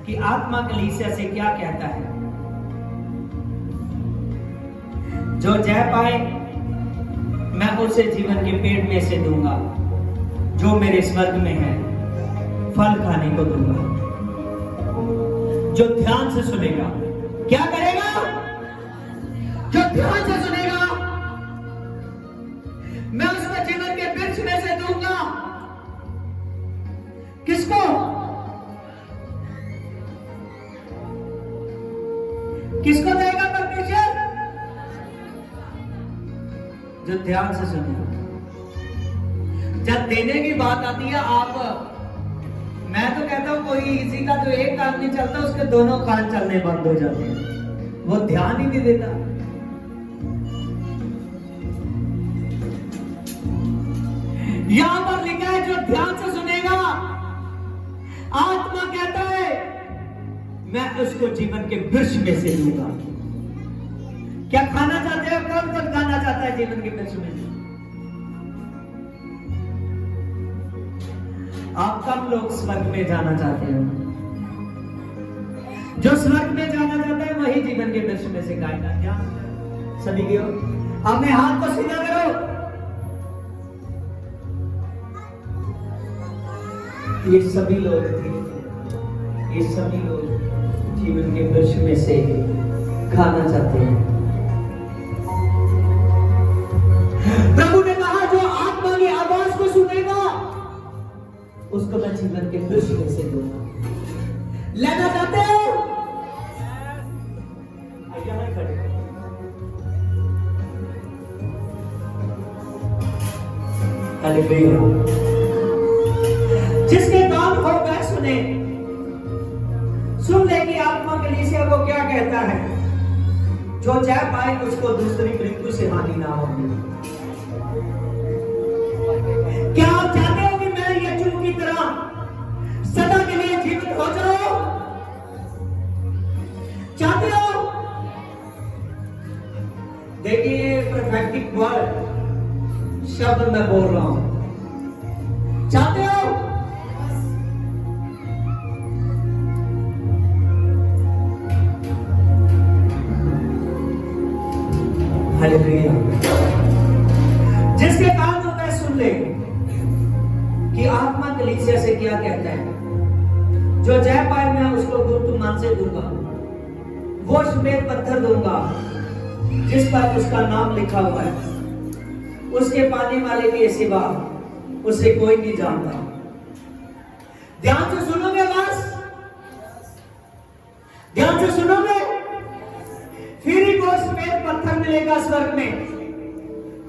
कि आत्मा कलीसिया से क्या कहता है। जो जय पाए मैं उसे जीवन के पेड़ में से दूंगा, जो मेरे स्वर्ग में है फल खाने को दूंगा। जो ध्यान से सुनेगा क्या करेगा? जो ध्यान से सुनेगा मैं उसको जीवन के वृक्ष में से दूंगा। किसको? किसको देगा परमेश्वर? जो ध्यान से सुनेगा। जब देने की बात आती है, आप मैं तो कहता हूं कोई किसी का जो एक कान नहीं चलता उसके दोनों कान चलने बंद हो जाते हैं, वो ध्यान ही नहीं देता। यहां पर लिखा है जो ध्यान से सुनेगा, आत्मा कहता है मैं उसको जीवन के वृक्ष में से दूंगा। क्या खाना चाहते हो? कौन कौन खाना चाहता है जीवन के वृक्ष में? आप कम लोग स्वर्ग में जाना चाहते हो? जो स्वर्ग में जाना चाहता है वही जीवन के वृक्ष में से खाएगा। क्या सभी के हो? अपने हाथ को सीधा करो। ये सभी लोग थे, ये सभी लोग जीवन के वृक्ष में से खाना चाहते हैं। प्रभु ने कहा जो आत्मा की आवाज को सुनेगा उसको मैं जीवन के वृक्ष में से दूंगा। लेना चाहते हो? हालेलुया। जिसके कान हो वह सुने। सुन ले कि आत्मा कलीसिया को क्या कहता है। जो जय पाए उसको दूसरी मृत्यु से हानि ना होगी। क्या आप चाहते हो कि मैं यीशु की तरह सदा के लिए जीवित हो जाऊं? चाहते हो? देखिए परफेक्टिव वर्ड शब्द मैं बोल रहा हूं। चाहते हो? हालेलुया। सुन ले कि आत्मा कलीसिया से क्या कहता है। जो जय पाए मैं उसको गुप्त मन से दूंगा, वो श्वेत पत्थर दूंगा जिस पर उसका नाम लिखा हुआ है, उसके पाने वाले के सिवा उसे कोई नहीं जानता। ध्यान से सुनोगे, बस ध्यान से सुनोगे, फिर ही वो श्वेत पत्थर मिलेगा स्वर्ग में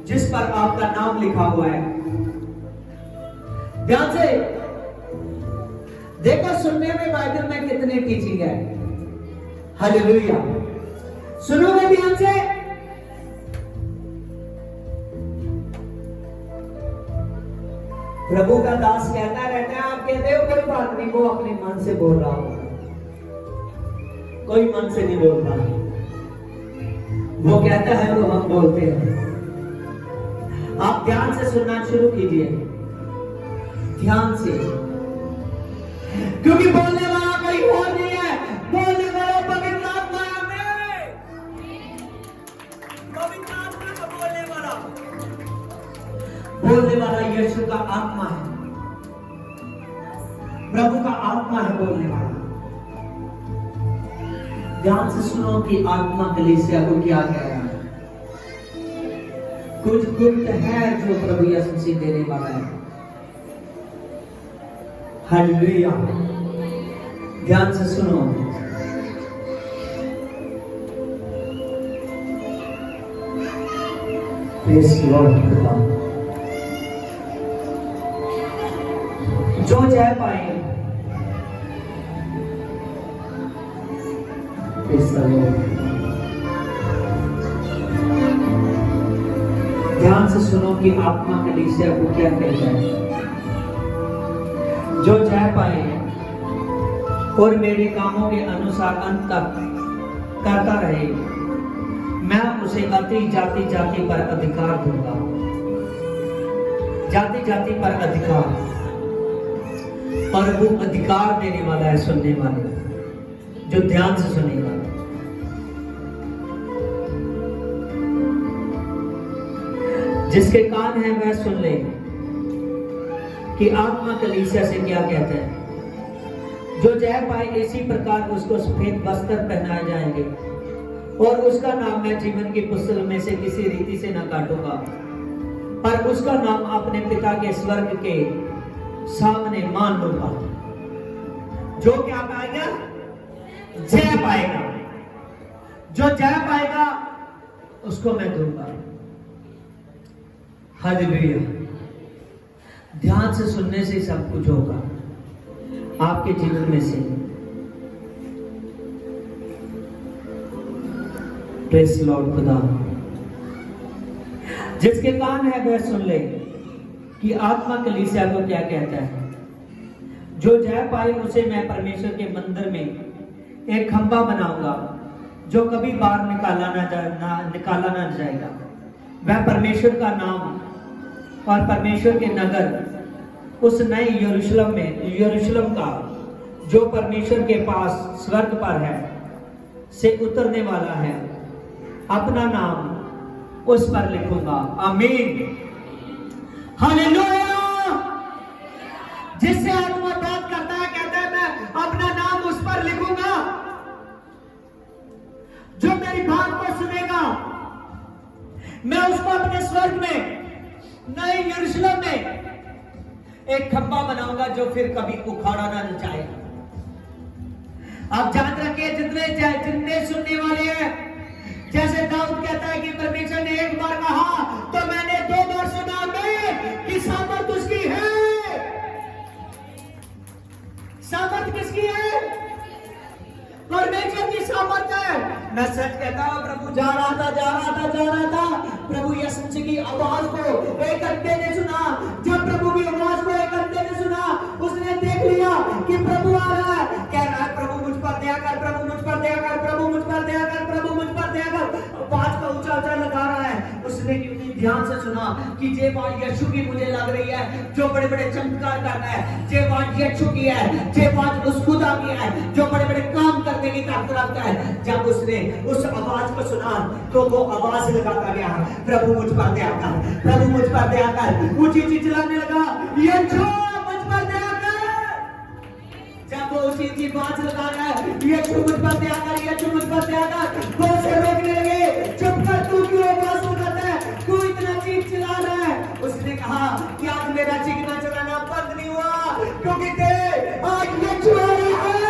जिस पर आपका नाम लिखा हुआ है। ध्यान से देखो, सुनने में बाइबल में कितनी टीचिंग है। हालेलुया, सुनोगे ध्यान से। प्रभु का दास कहता रहता है, आप कहते हो कोई बात नहीं, वो अपने मन से बोल रहा होगा, कोई मन से नहीं बोल रहा, वो कहता है वो हम बोलते हैं। आप ध्यान से सुनना शुरू कीजिए, ध्यान से, क्योंकि बोलने वाला कोई और नहीं है, बोलने वाला पवित्र आत्मा है। पवित्र आत्मा का बोलने वाला यीशु का आत्मा है, प्रभु का आत्मा है बोलने वाला। ध्यान से सुनो कि आत्मा कलीसिया को क्या कह रहा है। कुछ गुप्त है जो प्रभु यीशु मसीह देने वाला है। हालेलुया, ध्यान से सुनो। Praise Lord. जो जय पाए, ध्यान से सुनो कि आत्मा कलीसिया को क्या कहता है। जो जय पाए और मेरे कामों के अनुसार अंत तक करता रहे, मैं उसे अति जाति जाति पर अधिकार दूंगा। जाति जाति पर अधिकार, और वो अधिकार देने वाला है सुनने वाले, जो ध्यान से सुनेगा। जिसके कान है वह सुन ले कि आत्मा कलीसिया से क्या कहता है। जो जय पाए इसी प्रकार उसको सफेद वस्त्र पहनाए जाएंगे, और उसका नाम मैं जीवन की पुस्तक में से किसी रीति से न काटूंगा, पर उसका नाम अपने पिता के स्वर्ग के सामने मान लूंगा। जो क्या पाएगा? जय पाएगा। जो जय पाएगा उसको मैं दूंगा। हालेलुया। ध्यान से सुनने से सब कुछ होगा आपके जीवन में से। Praise Lord. खुदा जिसके कान है वह सुन ले कि आत्मा कलीसिया को क्या कहता है। जो जय पाए उसे मैं परमेश्वर के मंदिर में एक खंभा बनाऊंगा जो कभी बाहर निकाला ना जाएगा। वह परमेश्वर का नाम और परमेश्वर के नगर उस नए यरूशलेम का जो परमेश्वर के पास स्वर्ग पर है से उतरने वाला है, अपना नाम उस पर लिखूंगा। आमीन। हालेलुया। जिससे आत्मा बात करता है, कहता है मैं अपना नाम उस पर लिखूंगा। जो मेरी बात को सुनेगा, मैं उसको अपने स्वर्ग में नए यरूशलेम में एक खंभा बनाऊंगा जो फिर कभी उखाड़ा ना जाएगा। आप जान रखिए, जितने सुनने वाले हैं, जैसे दाऊद कहता है कि परमेश्वर ने एक बार कहा तो मैंने 2 बार सुना में कि सामर्थ उसकी है। सामर्थ किसकी है? परमेश्वर की सामर्थ है। मैं सच कहता हूं, प्रभु जा रहा था, प्रभु यीशु मसीह की आवाज को एक अंधे ने सुना। जब प्रभु की आवाज को एक अंधे ने सुना, उसने देख लिया कि प्रभु आ रहा है। कह रहा है प्रभु मुझ पर दया कर, प्रभु मुझ पर दया कर, प्रभु मुझ पर दया कर, प्रभु मुझ पर दया कर। आवाज का ऊंचा लगा रहा है। उसने ध्यान से सुना कि जे बात यीशु की मुझे लग रही है, जो बड़े बड़े चमत्कार करता है, जे बात यीशु की है, जे बात उस खुदा की है जो बड़े बड़े काम करते करने की ताकत रखता है। जब उसने उस आवाज को सुना तो वो आवाज लगाता गया, प्रभु मुझ पर दया कर, प्रभु मुझ पर दया कर। ऊंची ऊंची चिल्लाने लगा, यीशु मुझ पर दया कर। जब वो ऊंची ऊंची आवाज लगा रहा है, यीशु मुझ पर दया कर, यीशु मुझ पर दया कर, वो उसे रोकने लगे, चुप कर, तू क्यों आवाज उठाता है, तू इतना चीख चिल्ला रहा है। उसने कहा कि आज मेरा चीखना चिल्लाना बंद नहीं हुआ, क्योंकि तेरे आज यीशु आ रहा है।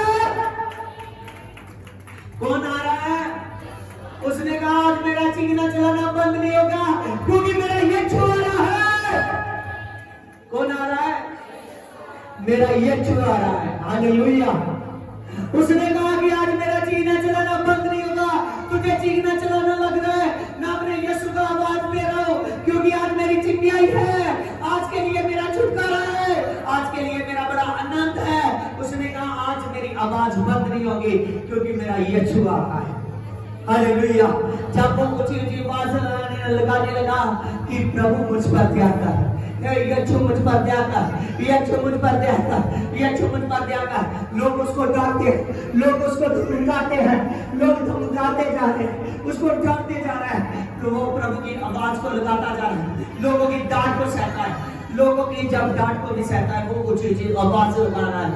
कौन आ रहा है? उसने कहा आज मेरा चीखना चिल्लाना बंद नहीं होगा, क्योंकि मेरा यीशु आ रहा है। कौन आ रहा है? मेरा यीशु आ रहा है। हालेलुया। उसने कहा कि आज मेरा चीखना चिल्लाना बंद नहीं होगा। तुझे चीखना चिल्लाना लग रहा है, मैं अपने यीशु का आवाज दे रहा हूं, क्योंकि आज मेरी चिट्ठी आई है, आज के लिए मेरा छुटकारा है, आज के लिए मेरा बड़ा आनंद है। उसने कहा आज मेरी आवाज बंद नहीं होगी, क्योंकि मेरा यीशु आ रहा है। हालेलुया। जब वो ऊंची ऊंची आवाज लगाने लगा कि प्रभु मुझ पर दया कर, यीशु मुझ पर दया कर, यीशु मुझ पर दया कर, यीशु मुझ पर दया कर। लोग उसको डांटते, लोग उसको धमकाते हैं, लोग धमकाते जा रहे हैं, उसको डांटते जा रहे हैं, तो वो प्रभु की आवाज को लगाता जा रहा है, लोगों की डांट को सहता है, लोगों की जब डांट को भी सहता है, वो ऊंची ऊंची आवाज लगा रहा है।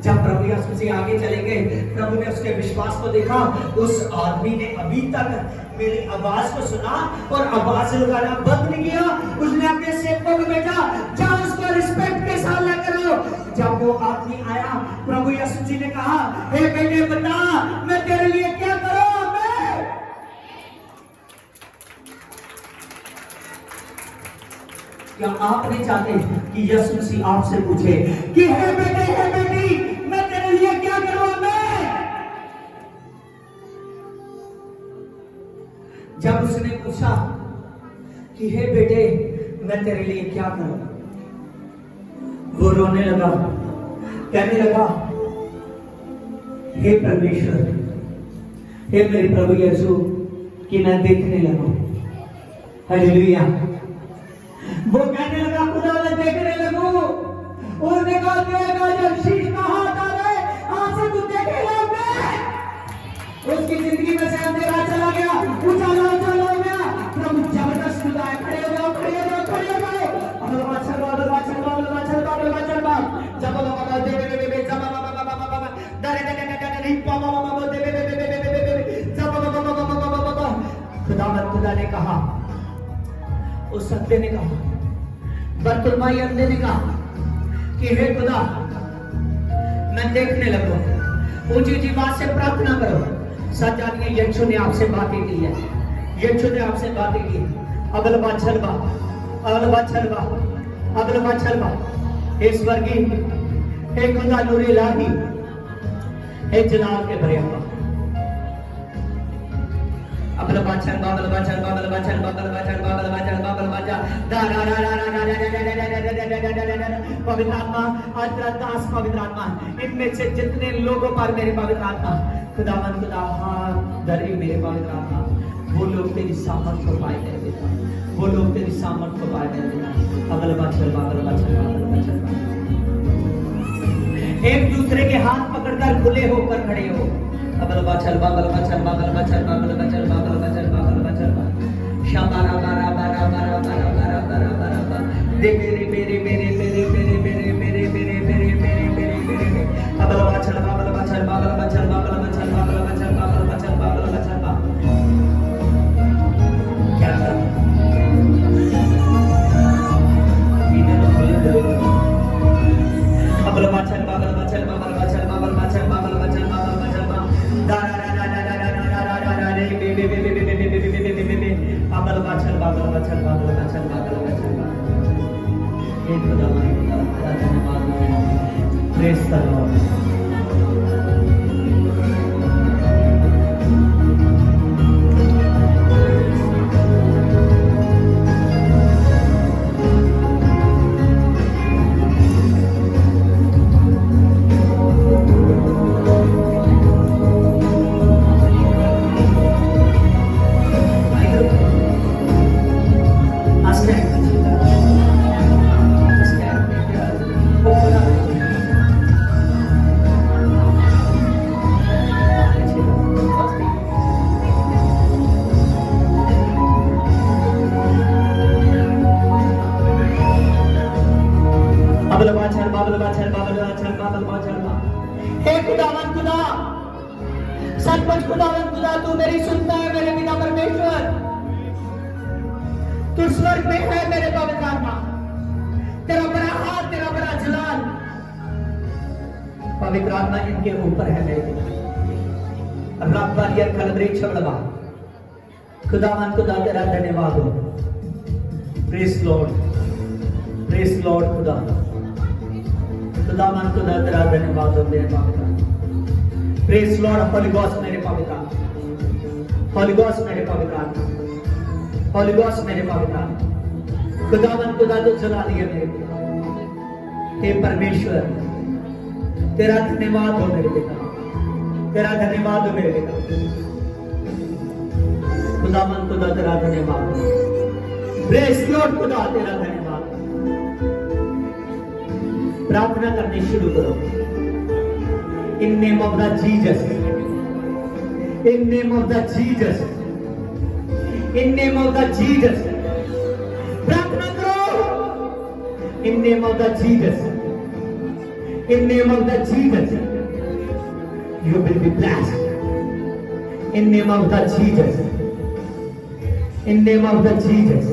जब प्रभु यीशु से आगे चले गए, प्रभु ने उसके विश्वास को देखा। उस आदमी ने अभी तक मेरी आवाज को सुना और आवाज लगाना बंद नहीं किया। उसने अपने सेवकों को भेजा, जाओ उसको रिस्पेक्ट के साथ लेकर आओ। जब वो आदमी आया, प्रभु यीशु जी ने कहा, हे बेटे बता, मैं तेरे लिए क्या करूं? मैं क्या आप नहीं चाहते कि यीशु मसीह आपसे पूछे कि हे बेटे, हे बेटी, मैं तेरे लिए क्या करूं? मैं जब उसने पूछा कि हे बेटे, मैं तेरे लिए क्या करूं, वो रोने लगा, कहने लगा, हे परमेश्वर, हे मेरे प्रभु यीशु, कि मैं देखने लगा। हालेलुया। वो कहने लगा, खुदा मैं देखने लगूं। उसने कहा, तेरा जब शीश का हाथ आ गए, आज से तू देखे लगेगा। उसकी जिंदगी में से अंधेरा चला गया, उजाला उजाला हो गया। प्रभु जबरदस्त खुदाए, खड़े हो जाओ, खड़े हो जाओ, खड़े हो जाओ। अबलवा चलवा, अबलवा चलवा, अबलवा चलवा, अबलवा चलवा। जब बाबा दे दे दे दे, जब बाबा दरे दे दे दे दे, बाबा दे दे दे दे दे, जब बाबा खुदा ने कहा, उस सत्य ने कहा, बरतुलमाई अंधे ने कहा कि हे खुदा, मैं देखने लगूं। ऊंची ऊंची बात से प्रार्थना करो। सच जानिए, यीशु ने आपसे बातें की है, यीशु ने आपसे बातें की। अबलवा छलवा, अबलवा छलवा, अबलवा छलवा। हे स्वर्गीय, हे खुदा नूर इलाही, हे जलाल के भरे अब्बा। अबलवा छलवा, अबलवा छलवा, अबलवा छलवा, अबलवा छलवा, अबलवा छलवा, अबलवा छलवा। पवित्र आत्मा, आज दास पवित्र आत्मा, इनमें से जितने लोगों पर मेरे पवित्र आत्मा, खुदावन खुदा हाथ धरे मेरे पवित्र आत्मा, वो लोग तेरी सामर्थ को पाए कर देता, वो लोग तेरी सामर्थ को पाए कर देता। अबलवा छलवा, अबलवा छलवा, अबलवा छलवा। एक दूसरे के हाथ पकड़कर खुले होकर खड़े हो। अबलवा छलवा, अबलवा छलवा, अबलवा छलवा, अबलवा छलवा, अबलवा छलवा, अबलवा छलवा। शाबारा बारा बारा बारा बारा बारा बारा बारा बारा। दे मेरे मेरे मेरे मेरे मेरे मेरे मेरे मेरे मेरे मेरे मेरे मेरे। अबलवा छलवा, अबलवा छलवा, अबलवा छलवा, अबलवा छलवा, अबलवा छलवा, अबलवा छलवा, अबलवा छलवा। क्या था? अबलवा छलवा, अबलवा छलवा, अबलवा छलवा, अबलवा छलवा, अबलवा छलवा, अबलवा छलवा। दारा रा रा रा रा रा रा रा रा रे बे बे बे बे बे बे बे बे बे बे। अबलवा छलवा, अबलवा छलवा, अबलवा छलवा, अबलवा छलवा। हे खुदा हमारा धन्यवाद। Praise the Lord. बाबल बाछल बाबल बाछल बाबल बाछल बा। हे खुदावन खुदा, सचमुच खुदावन खुदा, तू मेरी सुनता है मेरे पिता परमेश्वर। तू स्वर्ग में है मेरे पवित्र आत्मा। तेरा बड़ा हाथ, तेरा बड़ा जलाल, पवित्र आत्मा इनके ऊपर है मेरे पिता। रब बालिया खलबरी छबड़वा, खुदावन खुदा तेरा धन्यवाद हो। प्रेज लॉर्ड, प्रेज लॉर्ड खुदा। खुदावन खुदा तेरा धन्यवाद हो मेरे पवित्र। प्रेज लॉर्ड होली गॉस्ट मेरे पवित्र। होली गॉस्ट मेरे पवित्र। होली गॉस्ट मेरे पवित्र। खुदावन खुदा तो जला दिया मेरे पिता। हे परमेश्वर, तेरा धन्यवाद हो मेरे पिता। तेरा धन्यवाद हो मेरे पिता। खुदावन खुदा तेरा धन्यवाद हो। प्रेज लॉर्ड खुदा तेरा धन्यवाद। प्रार्थना करने शुरू करो। In name of the Jesus, in name of the Jesus, in name of the Jesus. प्रार्थना करो। In name of the Jesus, in name of the Jesus, you will be blessed. In name of the Jesus, in name of the Jesus,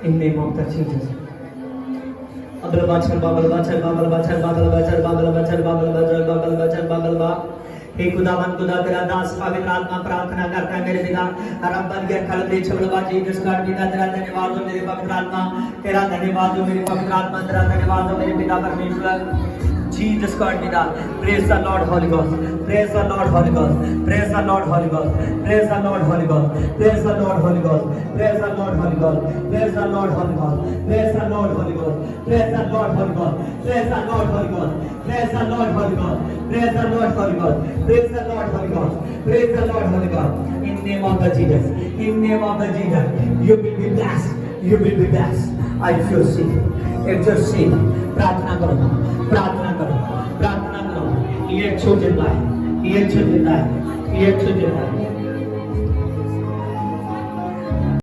in name of the Jesus. अबल बाचल बाबल बाचल बाबल बाचल बाबल बाचल बाबल बाचल बाबल बाचल बाबल बाचल बाबल बा। हे खुदावन खुदा तेरा दास पवित्र आत्मा प्रार्थना करता है मेरे पिता। रब बन गया खलबली छबड़वा जीसस गॉड पिता तेरा धन्यवाद हो मेरे पवित्र आत्मा। तेरा धन्यवाद हो मेरे पवित्र आत्मा। तेरा धन्यवाद हो मेरे पिता परमेश्वर। Jesus God be done. Praise the Lord Holy Ghost. Praise the Lord Holy Ghost. Praise the Lord Holy Ghost. Praise the Lord Holy Ghost. Praise the Lord Holy Ghost. Praise the Lord Holy Ghost. Praise the Lord Holy Ghost. Praise the Lord Holy Ghost. Praise the Lord Holy Ghost. Praise the Lord Holy Ghost. Praise the Lord Holy Ghost. Praise the Lord Holy Ghost. Praise the Lord Holy Ghost. Praise the Lord Holy Ghost. In name of the Jesus. In name of the Jesus. You will be blessed. You will be blessed. I feel sick. If you're sick, प्रार्थना करो, प्रार्थना करो, प्रार्थना करो। ये छूट जाता है, ये छूट जाता है, ये छूट जाता है।